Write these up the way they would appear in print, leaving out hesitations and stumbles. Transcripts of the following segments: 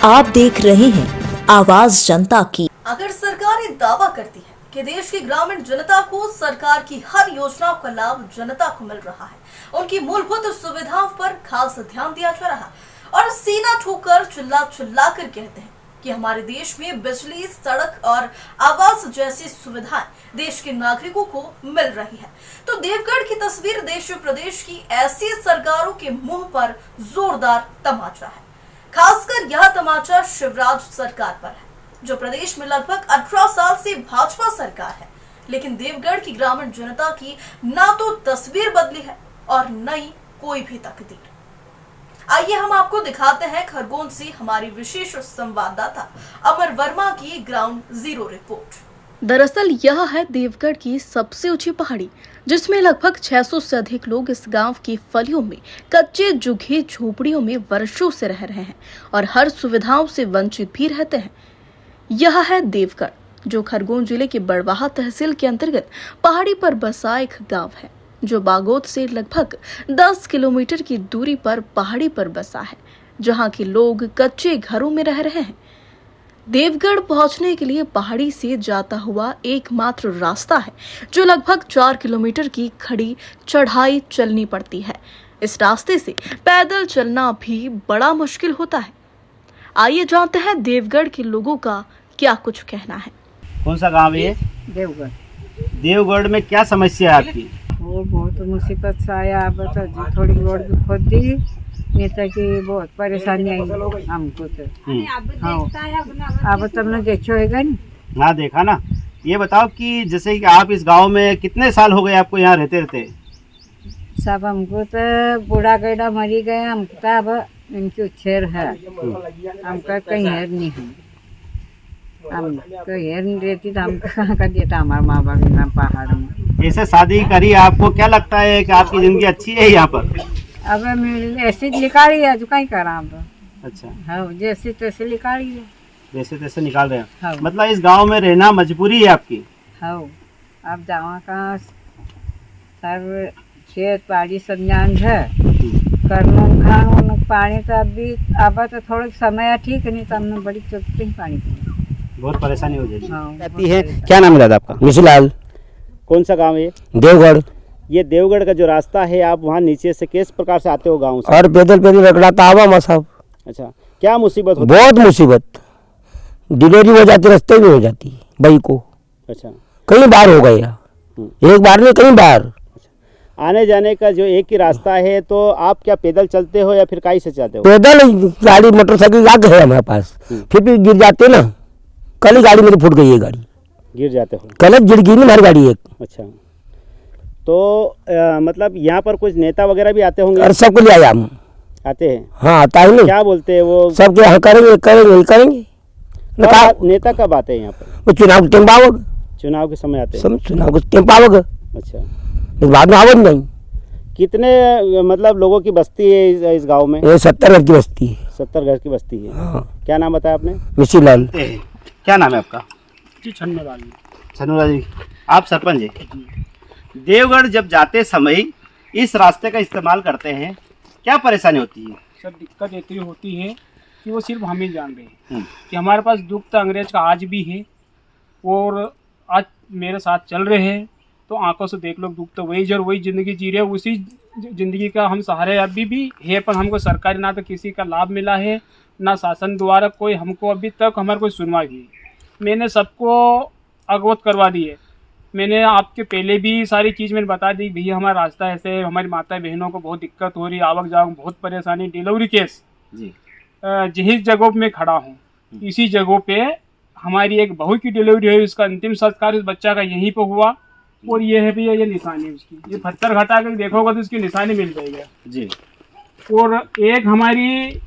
आप देख रहे हैं आवाज जनता की। अगर सरकार ये दावा करती है कि देश की ग्रामीण जनता को सरकार की हर योजनाओं का लाभ जनता को मिल रहा है, उनकी मूलभूत सुविधाओं पर खास ध्यान दिया जा रहा है और सीना ठोकर चिल्ला चिल्ला कर कहते हैं कि हमारे देश में बिजली, सड़क और आवास जैसी सुविधाएं देश के नागरिकों को मिल रही है, तो देवगढ़ की तस्वीर देश प्रदेश की ऐसी सरकारों के मुंह पर जोरदार तमाचा है। खासकर यह तमाचा शिवराज सरकार पर है, जो प्रदेश में लगभग 18 साल से भाजपा सरकार है, लेकिन देवगढ़ की ग्रामीण जनता की ना तो तस्वीर बदली है और न ही कोई भी तकदीर। आइए हम आपको दिखाते हैं खरगोन से हमारी विशेष संवाददाता अमर वर्मा की ग्राउंड जीरो रिपोर्ट। दरअसल यह है देवगढ़ की सबसे ऊंची पहाड़ी, जिसमें लगभग 600 से अधिक लोग इस गांव की फलियों में कच्चे झुग्गी झोपड़ियों में वर्षों से रह रहे हैं और हर सुविधाओं से वंचित भी रहते हैं। यह है देवगढ़, जो खरगोन जिले के बड़वाहा तहसील के अंतर्गत पहाड़ी पर बसा एक गांव है, जो बागोद से लगभग 10 किलोमीटर की दूरी पर पहाड़ी पर बसा है, जहां के लोग कच्चे घरों में रह रहे हैं। देवगढ़ पहुंचने के लिए पहाड़ी से जाता हुआ एकमात्र रास्ता है, जो लगभग 4 किलोमीटर की खड़ी चढ़ाई चलनी पड़ती है। इस रास्ते से पैदल चलना भी बड़ा मुश्किल होता है। आइए जानते हैं देवगढ़ के लोगों का क्या कुछ कहना है। कौन सा गांव है ये? देवगढ़। देवगढ़ में क्या समस्या है आपकी? वो बहुत मुसीबत से आया, अब तो थोड़ी रोड भी खोद दी, नहीं तो कि बहुत परेशानी आई हमको तो। हाँ, अब तुमने देखो है नहीं? हाँ देखा ना। ये बताओ कि जैसे कि आप इस गांव में कितने साल हो गए आपको यहाँ रहते रहते? सब हमको तो बूढ़ा गैडा मरी गए, हमको तो अब इनकी उछेर है, हमका कहीं हेर नहीं है। हम तो हेर नहीं रहती तो हम कहाँ कर देता हमारे माँ बाप ना पहाड़ में। जैसे शादी करी, आपको क्या लगता है कि आपकी जिंदगी अच्छी है यहाँ पर? अब ऐसे निकाली है जो कहीं करा अब। अच्छा। हाँ, जैसे तैसे निकाली है। जैसे तैसे निकाल रहे हैं। हाँ। मतलब इस गांव में रहना मजबूरी है आपकी? हाँ, अब जावा का सब खेत बाड़ी सब जान है, करनो खानो पानी तो अभी अब तो थोड़ा समय ठीक नहीं तो हमने बड़ी चुपती पानी पी। बहुत परेशानी हो जाएगी। हाँ, जाती है। क्या नाम है दादा आपका? मिश्रलाल। कौन सा गाँव है ये? देवगढ़। ये देवगढ़ का जो रास्ता है, आप वहाँ नीचे से किस प्रकार से आते हो गाँव से? और पैदल पैदल रगड़ाता आवा मैं साहब। अच्छा, क्या मुसीबत होती बहुत मुसीबत, डिलीवरी हो जाती, रास्ते में हो जाती भाई को। अच्छा। कई बार हो गया, एक बार नहीं कई बार। आने जाने का जो एक ही रास्ता है, तो आप क्या पैदल चलते हो या फिर काई से जाते हो? पैदल गाड़ी मोटरसाइकिल आगे है हमारे पास, फिर भी गिर जाते ना। कल ही गाड़ी मेरी फूट गई है, गाड़ी गिर जाते हो? कल गिर गई ना हमारी गाड़ी एक। अच्छा, तो मतलब यहाँ पर कुछ नेता वगैरह भी आते होंगे? और सबको ले आया हम। आते हैं? हाँ आता है नहीं। क्या बोलते हैं वो? सब क्या करेंगे करेंगे करेंगे। नेता कब आते हैं यहाँ पर? वो चुनाव के टाइम आवग, चुनाव के समय आते हैं? सब चुनाव के टाइम आवग, अच्छा। बाद में आवग नहीं। कितने मतलब लोगों की बस्ती है इस गांव में? ये 70 घर की बस्ती है। 70 घर की बस्ती है। हाँ। क्या नाम बताया आपने? मिश्रलाल। क्या नाम है आपका? जी छन्नूलाल। छन्नूलाल जी, आप सरपंच हैं। देवगढ़ जब जाते समय इस रास्ते का इस्तेमाल करते हैं, क्या परेशानी होती है? सर दिक्कत इतनी होती है कि वो सिर्फ हम ही जान रहे हैं कि हमारे पास दुख तो अंग्रेज का आज भी है और आज मेरे साथ चल रहे हैं, तो आंखों से देख लो दुख तो वही जर वही ज़िंदगी जी रहे, उसी ज़िंदगी का हम सहारे अभी भी है, पर हमको सरकारी ना तो किसी का लाभ मिला है, ना शासन द्वारा कोई हमको अभी तक हमारे कोई सुनवाई हुई। मैंने सबको अवगत करवा दी है, मैंने आपके पहले भी सारी चीज़ मैंने बता दी, भैया हमारा रास्ता ऐसे है, हमारी माता बहनों को बहुत दिक्कत हो रही है, आवक जावक बहुत परेशानी, डिलीवरी केस जी। जिस जगह पे मैं खड़ा हूँ इसी जगह पे हमारी एक बहू की डिलीवरी हुई, उसका अंतिम संस्कार उस बच्चा का यहीं पे हुआ। और ये है भैया ये निशानी उसकी, ये पत्थर घटा कर देखोगे तो उसकी निशानी मिल जाएगी जी। और एक हमारी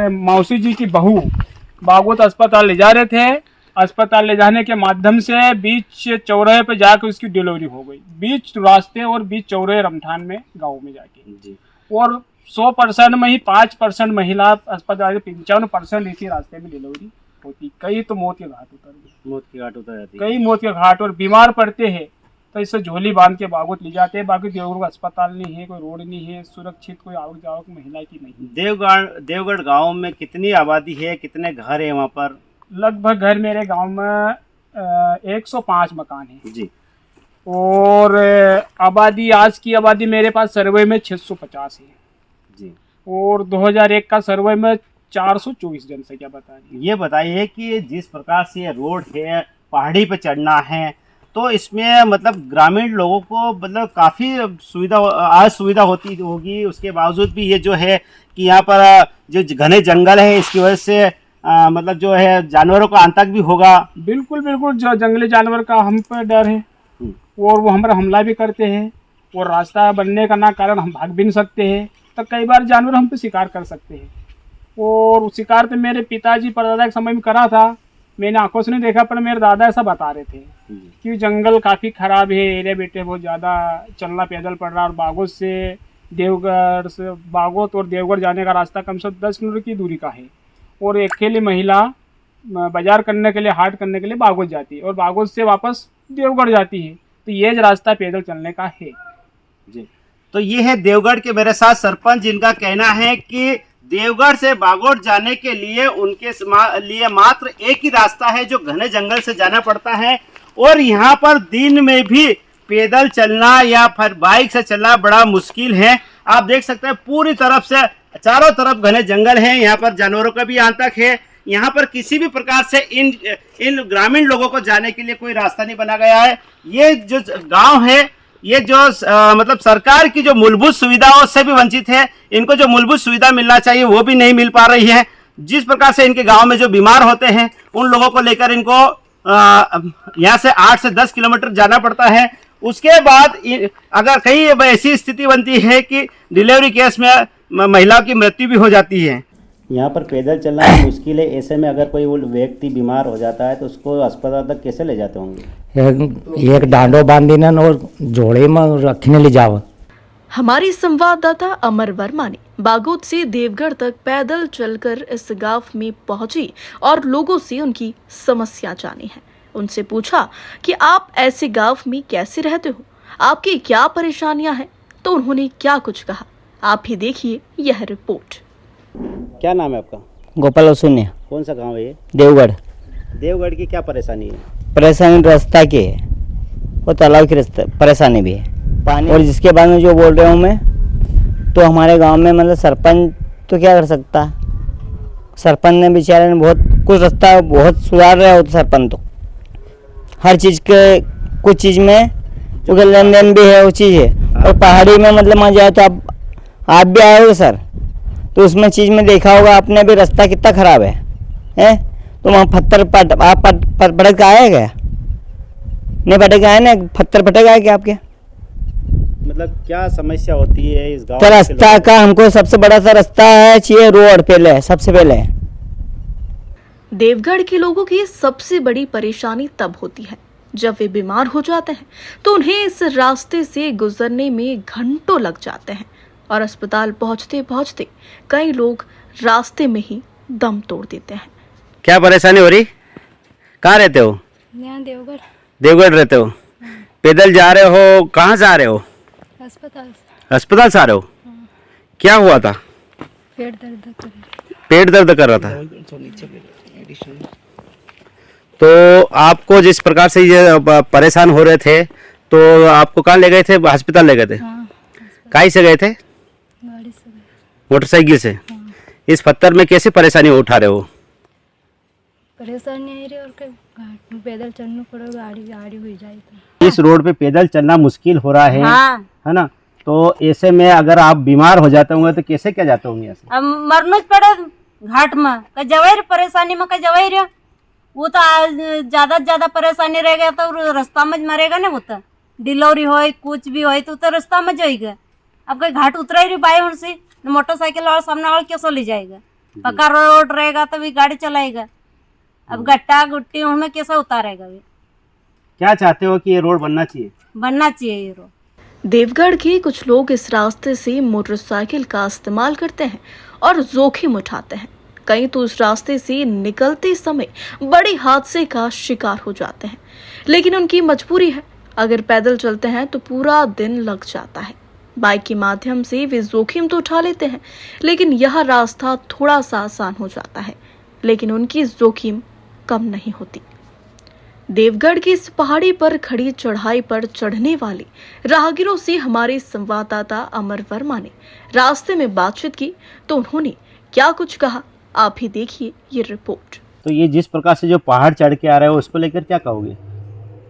मौसी जी की बहू बागोत अस्पताल ले जा रहे थे, अस्पताल ले जाने के माध्यम से बीच चौराहे पे जाकर उसकी डिलीवरी हो गई, बीच रास्ते और बीच चौराहे रमठान में गाँव में जाके जी। और 100% में ही 5% महिला अस्पताल, 95% इसी रास्ते में डिलीवरी होती, कई तो मौत के घाट उतर गए, मौत की घाट उतर जाती है। कई मौत के घाट, और बीमार पड़ते हैं तो इससे झोली बांध के बागोत ले जाते हैं। बाकी देवगढ़ का अस्पताल नहीं है, कोई रोड नहीं है, सुरक्षित कोई आवक जावक महिला की नहीं। देवगढ़ गांव में कितनी आबादी है, कितने घर है वहाँ पर? लगभग घर मेरे गांव में 105 मकान है जी। और आबादी, आज की आबादी मेरे पास सर्वे में 650 है जी। और 2001 का सर्वे में 424 जनसंख्या बता रही। ये बताइए कि जिस प्रकार से ये रोड है, पहाड़ी पे चढ़ना है, तो इसमें मतलब ग्रामीण लोगों को मतलब काफ़ी असुविधा होती होगी। उसके बावजूद भी ये जो है कि यहाँ पर जो घने जंगल है, इसकी वजह से मतलब जो है जानवरों का आतंक भी होगा। बिल्कुल बिल्कुल, जो जंगली जानवर का हम पर डर है और वो हमारा हमला भी करते हैं। और रास्ता बनने का ना कारण हम भाग भी नहीं सकते हैं, तो कई बार जानवर हम पे शिकार कर सकते हैं। और शिकार तो मेरे पिताजी परदादा के समय में करा था, मैंने आंखों से नहीं देखा, पर मेरे दादा ऐसा बता रहे थे कि जंगल काफ़ी ख़राब है, एरिया बेटे बहुत ज़्यादा चलना पैदल पड़ रहा। और बागोत से देवगढ़ से बागोत और देवगढ़ जाने का रास्ता कम से कम 10 किलोमीटर की दूरी का है। और अकेली महिला बाजार करने के लिए, हाट करने के लिए बागोत जाती है और बागोत से वापस देवगढ़ जाती है। तो ये रास्ता पैदल चलने का है जी। तो ये है देवगढ़ के मेरे साथ सरपंच, जिनका कहना है कि देवगढ़ से बागोट जाने के लिए उनके लिए मात्र एक ही रास्ता है, जो घने जंगल से जाना पड़ता है। और यहाँ पर दिन में भी पैदल चलना या फिर बाइक से चलना बड़ा मुश्किल है। आप देख सकते हैं पूरी तरफ से चारों तरफ घने जंगल है, यहाँ पर जानवरों का भी आतंक है। यहाँ पर किसी भी प्रकार से इन ग्रामीण लोगों को जाने के लिए कोई रास्ता नहीं बना गया है। ये जो गांव है, ये जो मतलब सरकार की जो मूलभूत सुविधाओं से भी वंचित है। इनको जो मूलभूत सुविधा मिलना चाहिए वो भी नहीं मिल पा रही है। जिस प्रकार से इनके गांव में जो बीमार होते हैं, उन लोगों को लेकर इनको यहाँ से 8 से 10 किलोमीटर जाना पड़ता है। उसके बाद अगर कहीं ऐसी स्थिति बनती है कि डिलीवरी केस में महिलाओं की मृत्यु भी हो जाती है। यहाँ पर पैदल चलना मुश्किल है। ऐसे में अगर कोई व्यक्ति बीमार हो जाता है तो उसको अस्पताल तक कैसे ले जाते होंगे? एक डांडो बांध देना और जोड़े में रखने ले जाओ। हमारी संवाददाता अमर वर्मा ने बागोत से देवगढ़ तक पैदल चलकर इस गांव में पहुंची और लोगों से उनकी समस्या जानी है। उनसे पूछा कि आप ऐसे गांव में कैसे रहते हो, आपकी क्या परेशानियां हैं, तो उन्होंने क्या कुछ कहा, आप भी देखिए यह रिपोर्ट। क्या नाम है आपका? गोपाल शून्य। कौन सा गांव है ये? देवगढ़। देवगढ़ की क्या परेशानी है? परेशानी रास्ता की है और तालाब की रास्ता परेशानी भी है, पानी। और जिसके बारे में जो बोल रहा हूँ मैं, तो हमारे गांव में मतलब सरपंच तो क्या कर सकता, सरपंच ने बेचारे ने बहुत कुछ रास्ता बहुत सुधार रहा हो। तो सरपंच तो हर चीज़ के कुछ चीज़ में जो लेन देन भी है वो चीज़ है। और पहाड़ी में मतलब मान जाए तो आप भी आए हो सर, तो उसमें चीज़ में देखा होगा आपने भी, रास्ता कितना ख़राब है तो वहाँ पत्थर आप पटक आए क्या? नहीं पटक आए ना, पत्थर पटक आए क्या आपके? मतलब क्या समस्या होती है इस गांव तो रास्ता का हमको सबसे बड़ा सा रास्ता है चाहिए, रोड पहले सबसे पहले। देवगढ़ के लोगों की सबसे बड़ी परेशानी तब होती है जब वे बीमार हो जाते हैं, तो उन्हें इस रास्ते से गुजरने में घंटों लग जाते हैं और अस्पताल पहुंचते पहुंचते कई लोग रास्ते में ही दम तोड़ देते हैं। क्या परेशानी हो रही? कहाँ रहते हो? यहाँ देवगढ़। देवगढ़ रहते हो? पैदल जा रहे हो? कहाँ जा रहे हो? अस्पताल से। अस्पताल से आ रहे हो? क्या हुआ था? पेट दर्द कर रहा। पेट दर्द कर रहा था। तो आपको जिस प्रकार से ये परेशान हो रहे थे, तो आपको कहाँ ले गए थे? अस्पताल ले गए थे? काहे से गए थे? गाड़ी से गए। मोटरसाइकिल से? इस पत्थर में कैसे परेशानी उठा रहे हो? परेशानी है रे, और घाट में पैदल चलना पड़ो, गाड़ी हो जाए तो। इस रोड पे पैदल चलना मुश्किल हो रहा है, हाँ। है ना? तो ऐसे में अगर आप बीमार हो जाते होंगे तो कैसे क्या जाते होंगे ऐसे? अब मरना पड़े घाट में, का जवाई परेशानी में, का जवाई रे वो तो ज्यादा परेशानी रहेगा तो रास्ता में मरेगा ना। वो तो डिलीवरी हो कुछ भी हो तो रास्ता में जाएगा। अब कहीं घाट उतरा ही बाई हूँ से मोटरसाइकिल और सामने वाला कैसे ले जाएगा? पक्का रोड रहेगा तो भी गाड़ी चलाएगा। अब गट्टा गुट्टी उनमें कैसे उतारेगा? क्या चाहते हो कि ये रोड बनना चाहिए? बनना चाहिए ये रोड। देवगढ़ के कुछ लोग इस रास्ते से मोटरसाइकिल का इस्तेमाल करते हैं और जोखिम उठाते हैं। कई तो उस रास्ते से निकलते समय बड़े हादसे का शिकार हो जाते हैं, लेकिन उनकी मजबूरी है, अगर पैदल चलते हैं तो पूरा दिन लग जाता है। बाइक के माध्यम से वे जोखिम तो उठा लेते हैं, लेकिन यह रास्ता थोड़ा सा आसान हो जाता है, लेकिन उनकी जोखिम कम नहीं होती। देवगढ़ की इस पहाड़ी पर खड़ी चढ़ाई पर चढ़ने वाले राहगीरों से हमारे संवाददाता अमर वर्मा ने रास्ते में बातचीत की तो उन्होंने क्या कुछ कहा, आप ही देखिए ये रिपोर्ट। तो ये जिस प्रकार से जो पहाड़ चढ़ के आ रहे हो उसको लेकर क्या कहोगे?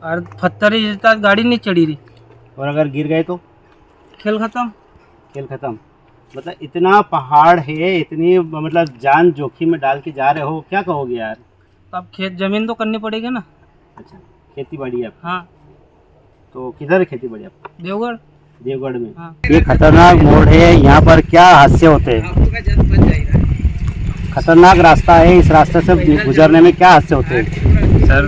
और पत्थर ही जैसा गाड़ी नहीं चढ़ी रही, और अगर गिर गए तो खेल खत्म। खेल खत्म। मतलब इतना पहाड़ है, इतनी मतलब जान जोखिम में डाल के जा रहे हो, क्या कहोगे यार? अब खेत जमीन तो करनी पड़ेगी ना। अच्छा, खेती बाड़ी है आपकी? हाँ, तो किधर है खेती बाड़ी आपकी? देवगढ़। देवगढ़ में। हाँ। ये खतरनाक मोड़ है, यहाँ पर क्या हादसे होते हैं? खतरनाक रास्ता है, इस रास्ते से गुजरने में क्या हादसे होते हैं? सर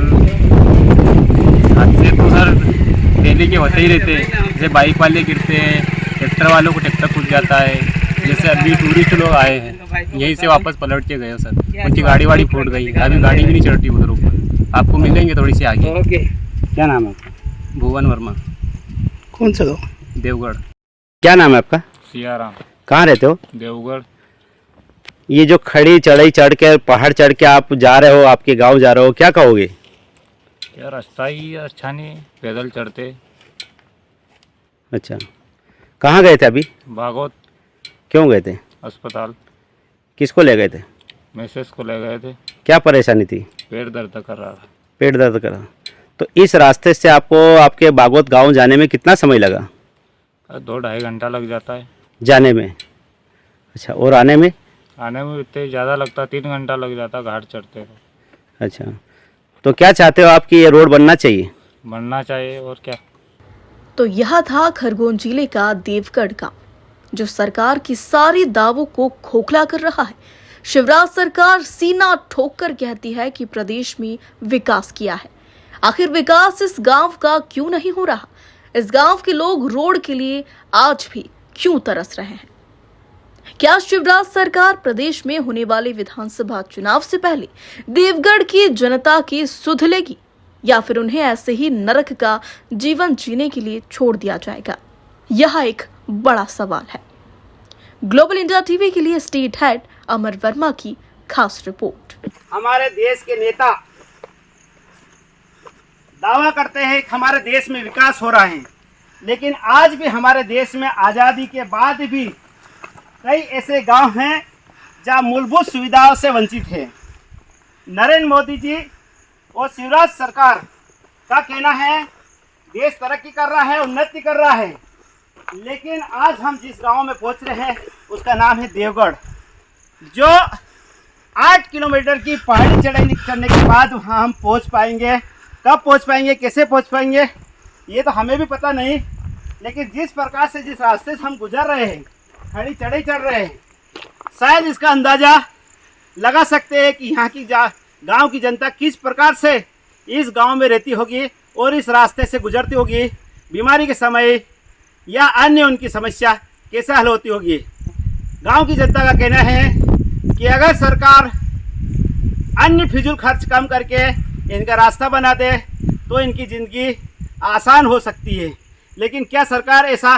हादसे तो सर डेली के होते ही रहते हैं। जैसे बाइक वाले गिरते हैं, ट्रैक्टर वालों को ट्रैक्टर कूद जाता है। जैसे अभी टूरिस्ट लोग आए हैं, यहीं से वापस पलट के गए सर, उनकी गाड़ी वाड़ी फूट गई, अभी गाड़ी भी नहीं चढ़ती उधर ऊपर। आपको मिलेंगे थोड़ी सी आगे। क्या नाम है आपका? भुवन वर्मा। कौन सा गाँव? देवगढ़। क्या नाम है आपका? सियाराम। कहाँ रहते हो? देवगढ़। ये जो खड़ी चढ़ाई चढ़ के पहाड़ चढ़ के आप जा रहे हो, आपके गांव जा रहे हो, क्या कहोगे? यार रास्ता ही अच्छा नहीं, पैदल चढ़ते। अच्छा, कहाँ गए थे अभी? भागवत क्यों गए थे? अस्पताल। किसको ले गए थे? मैसेज को ले गए थे। क्या परेशानी थी? पेट दर्द कर रहा था। पेट दर्द करा। तो इस रास्ते से आपको आपके भागवत गांव जाने में कितना समय लगा? 2-2.5 घंटा लग जाता है जाने में। अच्छा, और आने में? आने में इतने ज़्यादा लगता, 3 घंटा लग जाता घाट चढ़ते तो। अच्छा, तो क्या चाहते हो आप कि ये रोड बनना चाहिए? बनना चाहिए, और क्या। तो यह था खरगोन जिले का देवगढ़ गांव, जो सरकार की सारी दावों को खोखला कर रहा है। शिवराज सरकार सीना ठोक कर कहती है कि प्रदेश में विकास किया है। आखिर विकास इस गांव का क्यों नहीं हो रहा? इस गांव के लोग रोड के लिए आज भी क्यों तरस रहे हैं? क्या शिवराज सरकार प्रदेश में होने वाले विधानसभा चुनाव से पहले देवगढ़ की जनता की सुध लेगी, या फिर उन्हें ऐसे ही नरक का जीवन जीने के लिए छोड़ दिया जाएगा? यह एक बड़ा सवाल है। ग्लोबल इंडिया टीवी के लिए स्टेट हेड अमर वर्मा की खास रिपोर्ट। हमारे देश के नेता दावा करते हैं कि हमारे देश में विकास हो रहा है, लेकिन आज भी हमारे देश में आज़ादी के बाद भी कई ऐसे गांव हैं जहां मूलभूत सुविधाओं से वंचित है। नरेंद्र मोदी जी और शिवराज सरकार का कहना है देश तरक्की कर रहा है, उन्नति कर रहा है, लेकिन आज हम जिस गांव में पहुंच रहे हैं उसका नाम है देवगढ़, जो 8 किलोमीटर की पहाड़ी चढ़ाई चढ़ने के बाद वहाँ हम पहुँच पाएंगे। कब पहुँच पाएंगे, कैसे पहुँच पाएंगे, ये तो हमें भी पता नहीं, लेकिन जिस प्रकार से जिस रास्ते से हम गुजर रहे हैं, खड़ी चढ़ाई चढ़ रहे हैं, शायद इसका अंदाज़ा लगा सकते हैं कि यहाँ की गांव की जनता किस प्रकार से इस गांव में रहती होगी और इस रास्ते से गुजरती होगी। बीमारी के समय या अन्य उनकी समस्या कैसे हल होती होगी। गांव की जनता का कहना है कि अगर सरकार अन्य फिजूल खर्च कम करके इनका रास्ता बना दे तो इनकी ज़िंदगी आसान हो सकती है, लेकिन क्या सरकार ऐसा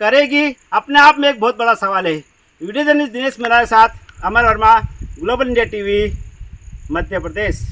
करेगी? अपने आप में एक बहुत बड़ा सवाल है। वीडियो जर्नलिस्ट दिनेश मेरा साथ अमर Verma, global India TV, Madhya Pradesh.